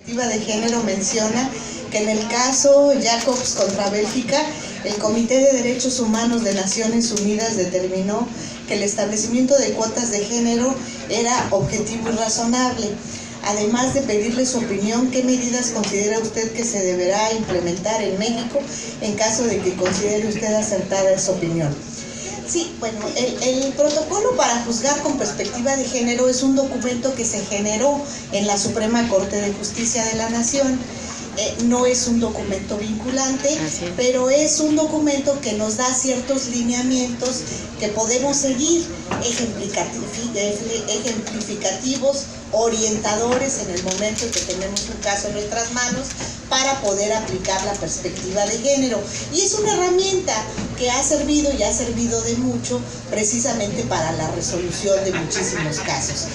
De género menciona que en el caso Jacobs contra Bélgica, el Comité de Derechos Humanos de Naciones Unidas determinó que el establecimiento de cuotas de género era objetivo y razonable. Además de pedirle su opinión, ¿qué medidas considera usted que se deberá implementar en México en caso de que considere usted acertada esa opinión? Sí, bueno, el protocolo para juzgar con perspectiva de género es un documento que se generó en la Suprema Corte de Justicia de la Nación. No es un documento vinculante, pero es un documento que nos da ciertos lineamientos que podemos seguir, ejemplificativos, orientadores en el momento en que tenemos un caso en nuestras manos para poder aplicar la perspectiva de género. Y es una herramienta que ha servido y ha servido de mucho precisamente para la resolución de muchísimos casos.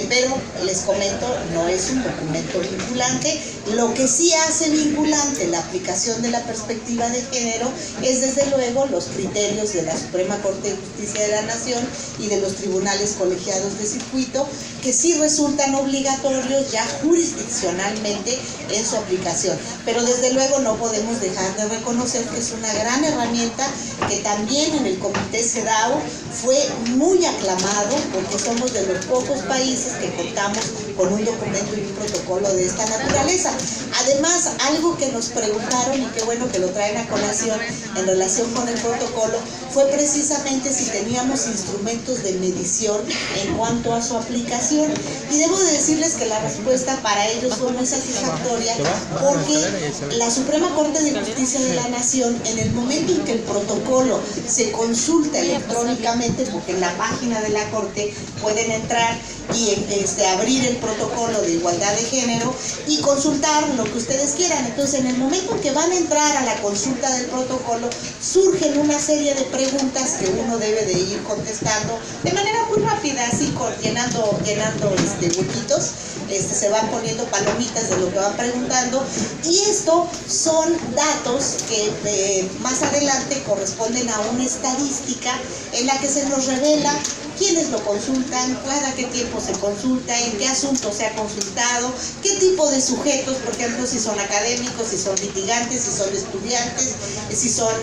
Pero les comento, no es un documento vinculante. Lo que sí hace vinculante la aplicación de la perspectiva de género es desde luego los criterios de la Suprema Corte de Justicia de la Nación y de los tribunales colegiados de circuito, que sí resultan obligatorios ya jurisdiccionalmente en su aplicación. Pero desde luego no podemos dejar de reconocer que es una gran herramienta que también en el Comité CEDAW fue muy aclamado, porque somos de los pocos países que contamos con un documento y un protocolo de esta naturaleza. Además, algo que nos preguntaron, y qué bueno que lo traen a colación en relación con el protocolo, fue precisamente si teníamos instrumentos de medición en cuanto a su aplicación. Y debo de decirles que la respuesta para ellos fue muy satisfactoria, porque la Suprema Corte de Justicia de la Nación, en el momento en que el protocolo se consulta electrónicamente, porque en la página de la Corte pueden entrar y abrir el protocolo de igualdad de género y consultar lo que ustedes quieran. Entonces, en el momento en que van a entrar a la consulta del protocolo, surgen una serie de preguntas que uno debe de ir contestando de manera muy rápida, así llenando huequitos. Se van poniendo palomitas de lo que van preguntando, y esto son datos que más adelante corresponden a una estadística en la que se nos revela quiénes lo consultan, cada qué tiempo se consulta, en qué asunto se ha consultado, qué tipo de sujetos, por ejemplo, si son académicos, si son litigantes, si son estudiantes, si son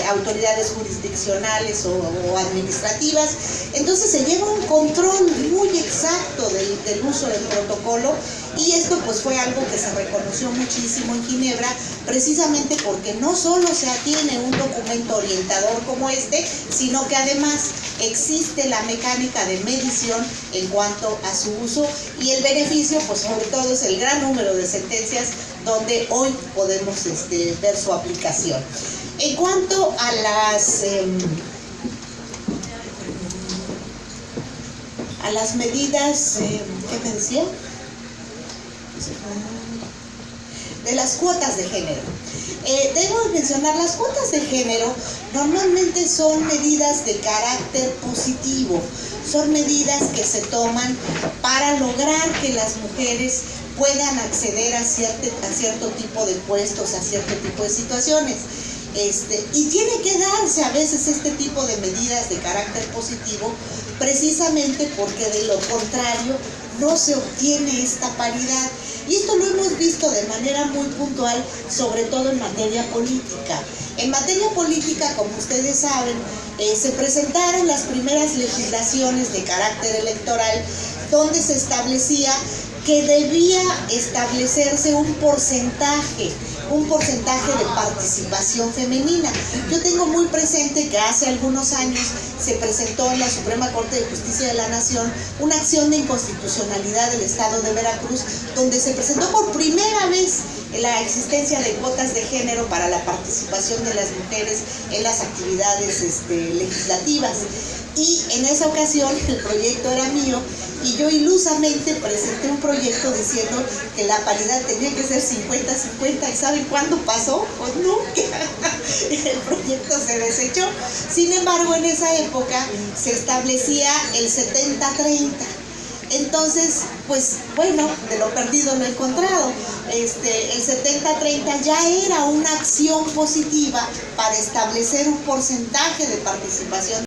autoridades jurisdiccionales o administrativas. Entonces se lleva un control muy exacto del uso del protocolo, y esto pues fue algo que se reconoció muchísimo en Ginebra, precisamente porque no solo se atiene un documento orientador como este, sino que además existe la mecánica de medición en cuanto a su uso, y el beneficio pues sobre todo es el gran número de sentencias donde hoy podemos ver su aplicación. En cuanto a las medidas, ¿qué me decía? De las cuotas de género. Debo mencionar, las cuotas de género normalmente son medidas de carácter positivo, son medidas que se toman para lograr que las mujeres puedan acceder a cierto tipo de puestos, a cierto tipo de situaciones. Y tiene que darse a veces este tipo de medidas de carácter positivo, precisamente porque de lo contrario no se obtiene esta paridad. Y esto lo hemos visto de manera muy puntual, sobre todo en materia política. En materia política, como ustedes saben, se presentaron las primeras legislaciones de carácter electoral, donde se establecía que debía establecerse un porcentaje de participación femenina. Yo tengo muy presente que hace algunos años se presentó en la Suprema Corte de Justicia de la Nación una acción de inconstitucionalidad del Estado de Veracruz, donde se presentó por primera vez la existencia de cuotas de género para la participación de las mujeres en las actividades legislativas. Y en esa ocasión el proyecto era mío, y yo ilusamente presenté un proyecto diciendo que la paridad tenía que ser 50-50. ¿Y saben cuándo pasó? Pues nunca. El proyecto se desechó. Sin embargo, en esa época se establecía el 70-30. Entonces, pues bueno, de lo perdido lo encontrado. El 70-30 ya era una acción positiva para establecer un porcentaje de participación